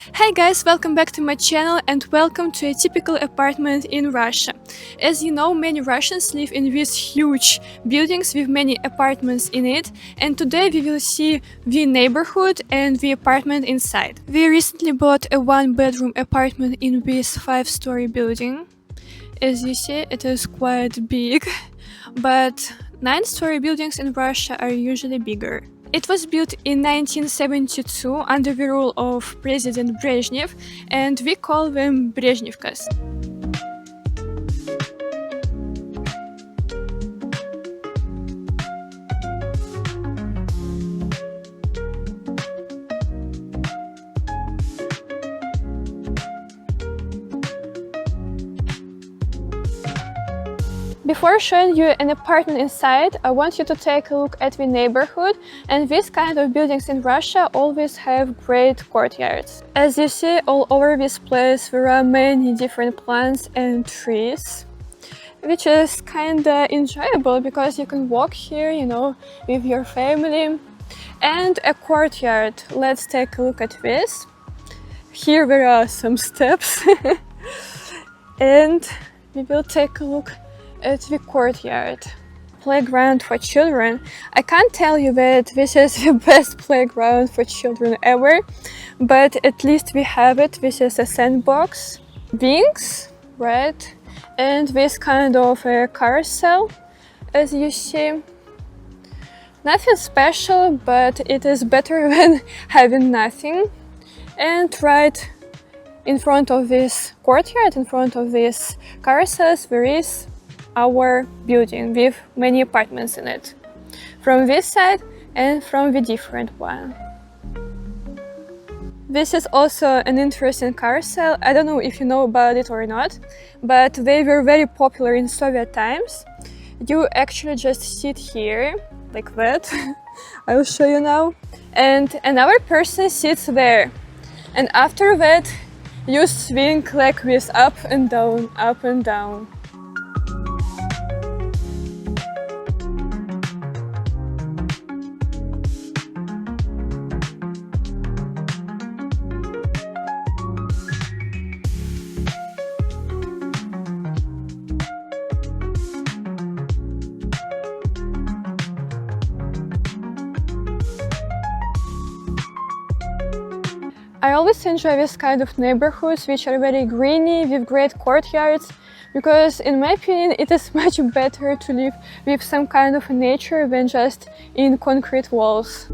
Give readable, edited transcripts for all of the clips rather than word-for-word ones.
Hi guys, welcome back to my channel and welcome to a typical apartment in Russia. As you know, many Russians live in these huge buildings with many apartments in it, and today we will see the neighborhood and the apartment inside. We recently bought a one-bedroom apartment in this 5-story building. As you see, it is quite big, but 9-story buildings in Russia are usually bigger. It was built in 1972 under the rule of President Brezhnev, and we call them Brezhnevkas. Before showing you an apartment inside, I want you to take a look at the neighborhood, and these kind of buildings in Russia always have great courtyards. As you see, all over this place there are many different plants and trees, which is kinda enjoyable because you can walk here, with your family. And a courtyard. Let's take a look at this. Here there are some steps and we will take a look at the courtyard. Playground for children. I can't tell you that this is the best playground for children ever, but at least we have it. This is a sandbox, wings, right, and this kind of a carousel, as you see. Nothing special, but it is better than having nothing. And right in front of this courtyard, in front of these carousels, there is our building with many apartments in it, from this side and from the different one. This is also an interesting carousel. I don't know if you know about it or not, but they were very popular in Soviet times. You actually just sit here like that. I will show you now. And another person sits there, and after that you swing like this, up and down, up and down. I always enjoy this kind of neighborhoods which are very greeny with great courtyards, because in my opinion it is much better to live with some kind of nature than just in concrete walls.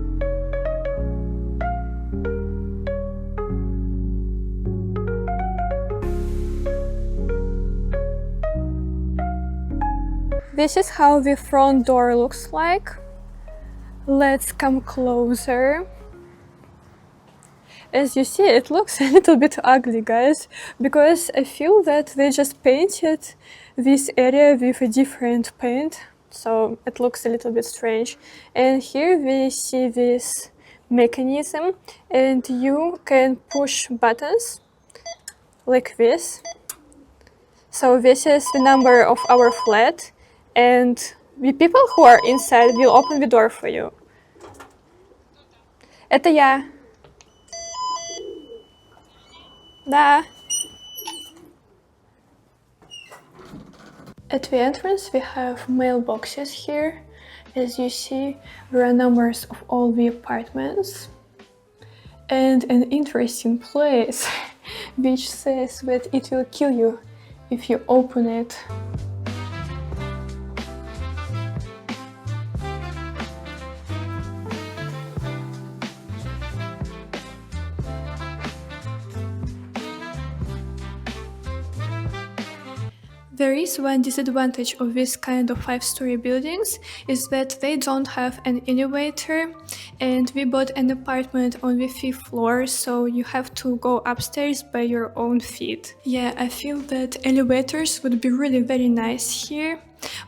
This is how the front door looks like. Let's come closer. As you see, it looks a little bit ugly, guys, because I feel that they just painted this area with a different paint, so it looks a little bit strange. And here we see this mechanism, and you can push buttons like this. So this is the number of our flat, and the people who are inside will open the door for you. Это я. Da. At the entrance we have mailboxes here. As you see, there are numbers of all the apartments. And an interesting place which says that it will kill you if you open it. There is one disadvantage of this kind of 5-story buildings, is that they don't have an elevator, and we bought an apartment on the 5th floor, so you have to go upstairs by your own feet. Yeah, I feel that elevators would be really very nice here,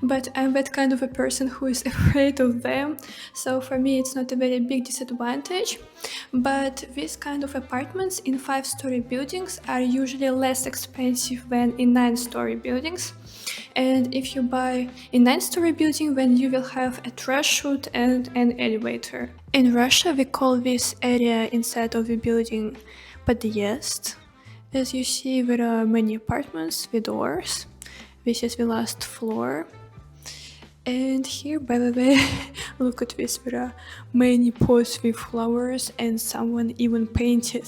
but I'm that kind of a person who is afraid of them, so for me it's not a very big disadvantage. But these kind of apartments in 5-story buildings are usually less expensive than in 9-story buildings. And if you buy a 9-story building, then you will have a trash chute and an elevator. In Russia we call this area inside of the building подъезд. As you see, there are many apartments with doors. This is the last floor. And here, by the way, look at this, there are many pots with flowers and someone even painted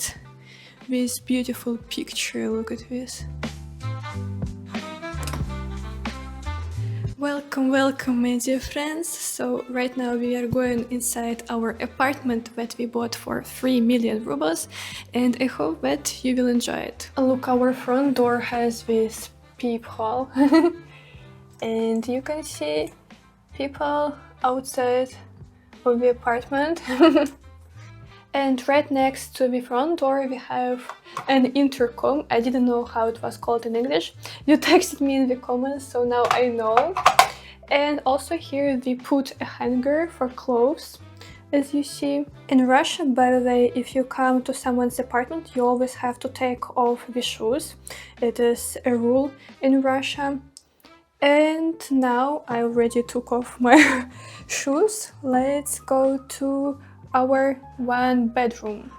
this beautiful picture. Look at this. Welcome, welcome, my dear friends. So right now we are going inside our apartment that we bought for 3 million rubles, and I hope that you will enjoy it. Look, our front door has this peephole and you can see people outside of the apartment. And right next to the front door we have an intercom. I didn't know how it was called in English. You texted me in the comments, so now I know. And also here we put a hanger for clothes, as you see. In Russia, by the way, if you come to someone's apartment, you always have to take off the shoes. It is a rule in Russia. And now I already took off my shoes. Let's go to our one bedroom.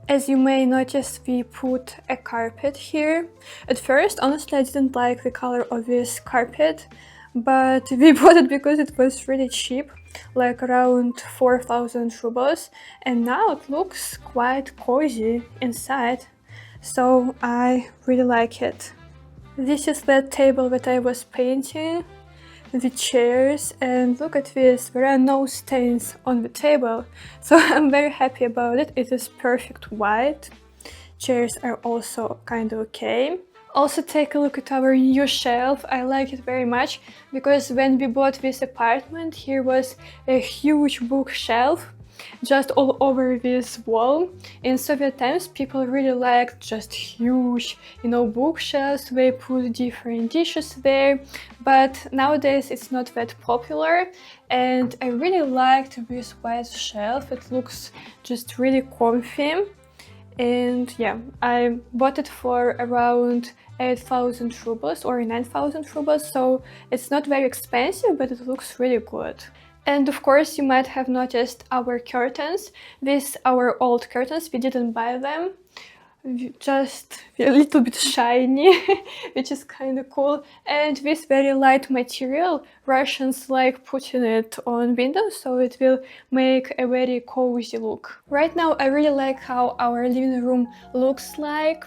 As you may notice, we put a carpet here. At first, honestly, I didn't like the color of this carpet, but we bought it because it was really cheap, like around 4,000 rubles, and now it looks quite cozy inside, so I really like it. This is the table that I was painting, the chairs, and look at this, there are no stains on the table, so I'm very happy about it. It is perfect white. Chairs are also kind of okay. Also take a look at our new shelf. I like it very much because when we bought this apartment, here was a huge bookshelf just all over this wall. In Soviet times, people really liked just huge, bookshelves. They put different dishes there, but nowadays it's not that popular. And I really liked this white shelf. It looks just really comfy. And yeah, I bought it for around 8,000 rubles or 9,000 rubles, so it's not very expensive, but it looks really good. And of course, you might have noticed our curtains. These our old curtains, we didn't buy them. Just a little bit shiny, which is kind of cool. And this very light material, Russians like putting it on windows, so it will make a very cozy look. Right now, I really like how our living room looks like.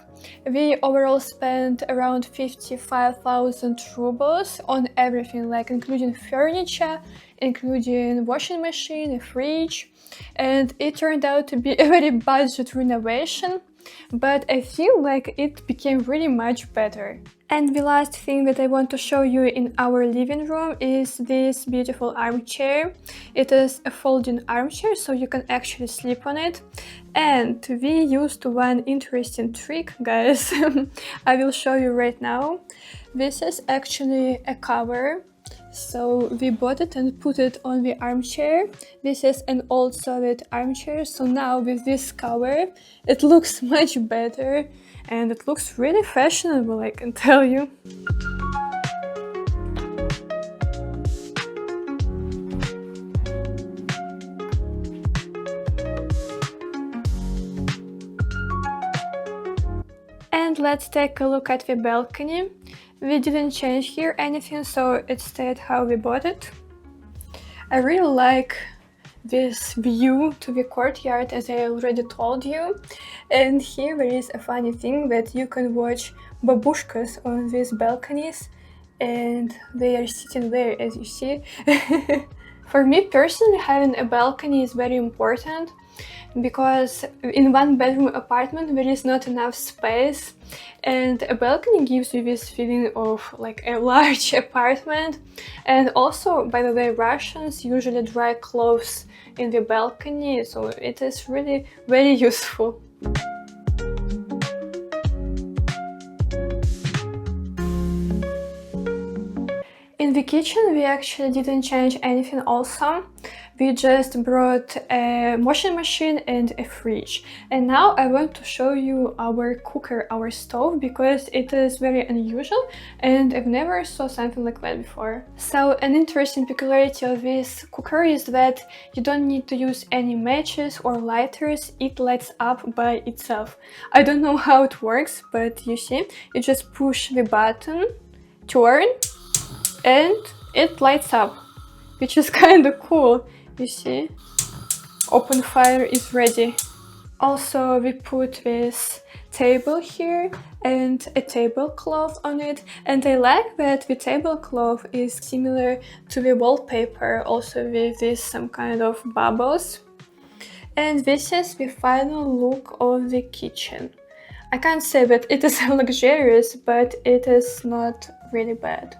We overall spent around 55,000 rubles on everything, like including furniture, including washing machine, a fridge, and it turned out to be a very budget renovation. But I feel like it became really much better. And the last thing that I want to show you in our living room is this beautiful armchair. It is a folding armchair, so you can actually sleep on it. And we used one interesting trick, guys. I will show you right now. This is actually a cover. So we bought it and put it on the armchair. This is an old Soviet armchair, so now with this cover it looks much better and it looks really fashionable, I can tell you. And let's take a look at the balcony. We didn't change here anything, so it stayed how we bought it. I really like this view to the courtyard, as I already told you. And here there is a funny thing that you can watch babushkas on these balconies, and they are sitting there, as you see. For me personally, having a balcony is very important, because in one bedroom apartment there is not enough space, and a balcony gives you this feeling of like a large apartment. And also, by the way, Russians usually dry clothes in the balcony, so it is really very useful. In the kitchen we actually didn't change anything also. we just brought a washing machine and a fridge. And now I want to show you our cooker, our stove, because it is very unusual and I've never saw something like that before. So an interesting peculiarity of this cooker is that you don't need to use any matches or lighters, it lights up by itself. I don't know how it works, but you see, you just push the button, turn, and it lights up, which is kind of cool. You see, open fire is ready. Also, we put this table here and a tablecloth on it, and I like that the tablecloth is similar to the wallpaper, also with this some kind of bubbles. And this is the final look of the kitchen. I can't say that it is luxurious, but it is not really bad.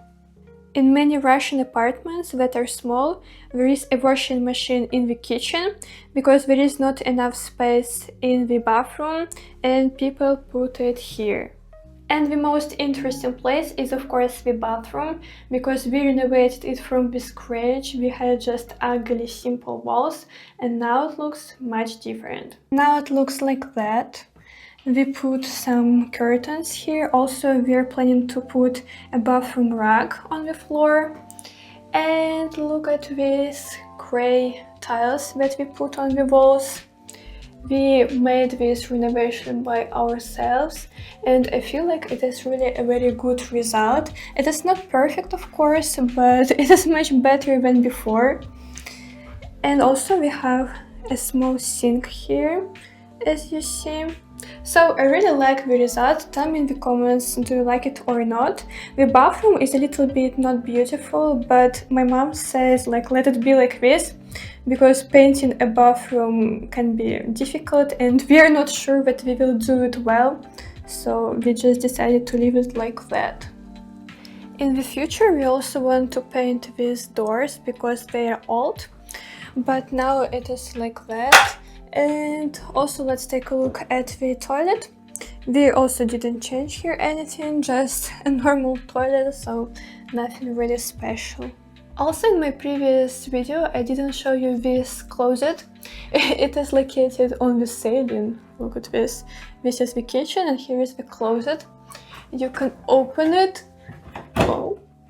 In many Russian apartments that are small, there is a washing machine in the kitchen because there is not enough space in the bathroom and people put it here. And the most interesting place is of course the bathroom, because we renovated it from the scratch. We had just ugly simple walls and now it looks much different. Now it looks like that. We put some curtains here. Also, we are planning to put a bathroom rug on the floor. And look at these gray tiles that we put on the walls. We made this renovation by ourselves and I feel like it is really a very good result. It is not perfect, of course, but it is much better than before. And also we have a small sink here, as you see. So I really like the result. Tell me in the comments, do you like it or not? The bathroom is a little bit not beautiful, but my mom says like let it be like this, because painting a bathroom can be difficult and we are not sure that we will do it well, so we just decided to leave it like that. In the future we also want to paint these doors because they are old, but now it is like that. And also let's take a look at the toilet. We also didn't change here anything, just a normal toilet, so nothing really special. Also in my previous video I didn't show you this closet. It is located on the ceiling. Look at this. This is the kitchen and here is the closet. You can open it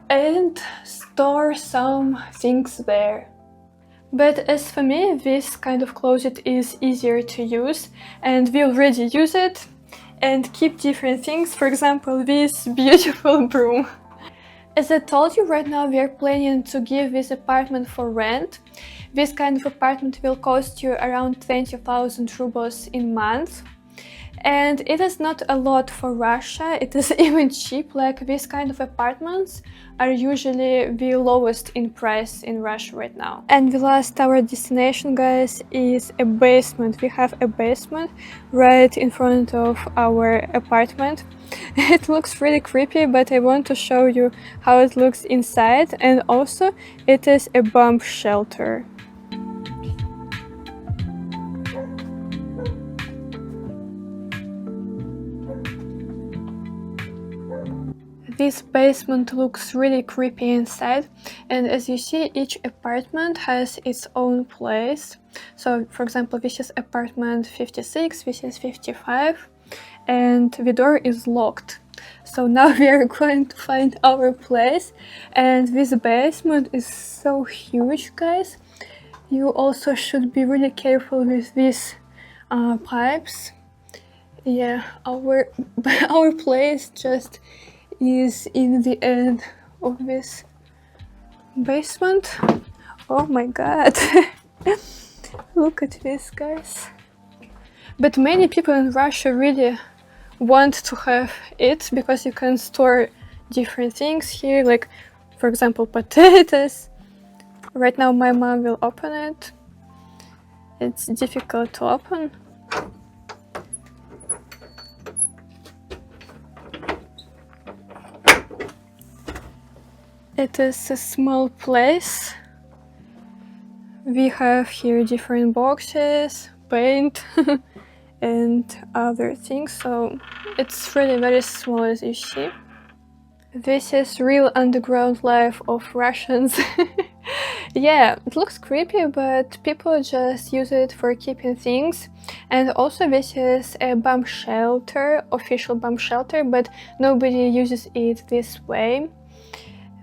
and store some things there. But as for me, this kind of closet is easier to use and we already use it and keep different things, for example this beautiful broom. As I told you, right now we are planning to give this apartment for rent. This kind of apartment will cost you around 20,000 rubles in month. And it is not a lot for Russia, it is even cheap, like these kind of apartments are usually the lowest in price in Russia right now. And the last our destination, guys, is a basement. We have a basement right in front of our apartment. It looks really creepy, but I want to show you how it looks inside, and also it is a bomb shelter. This basement looks really creepy inside, and as you see, each apartment has its own place. So for example, this is apartment 56, this is 55, and the door is locked. So now we are going to find our place, and this basement is so huge, guys. You also should be really careful with these pipes. Yeah, our place just is in the end of this basement. Oh my god. Look at this, guys. But many people in Russia really want to have it because you can store different things here, like for example potatoes. Right now my mom will open it. It's difficult to open. It is a small place. We have here different boxes, paint and other things, so it's really very small, as you see. This is real underground life of Russians. Yeah, it looks creepy, but people just use it for keeping things. And also this is a bomb shelter, official bomb shelter, but nobody uses it this way.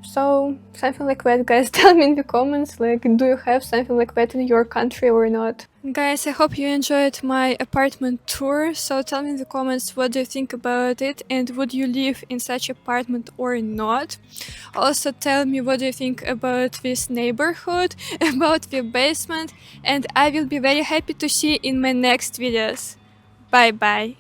So something like that, guys. Tell me in the comments, like, do you have something like that in your country or not? Guys, I hope you enjoyed my apartment tour. So tell me in the comments what do you think about it, and would you live in such apartment or not? Also tell me what do you think about this neighborhood, about the basement, and I will be very happy to see in my next videos. Bye bye.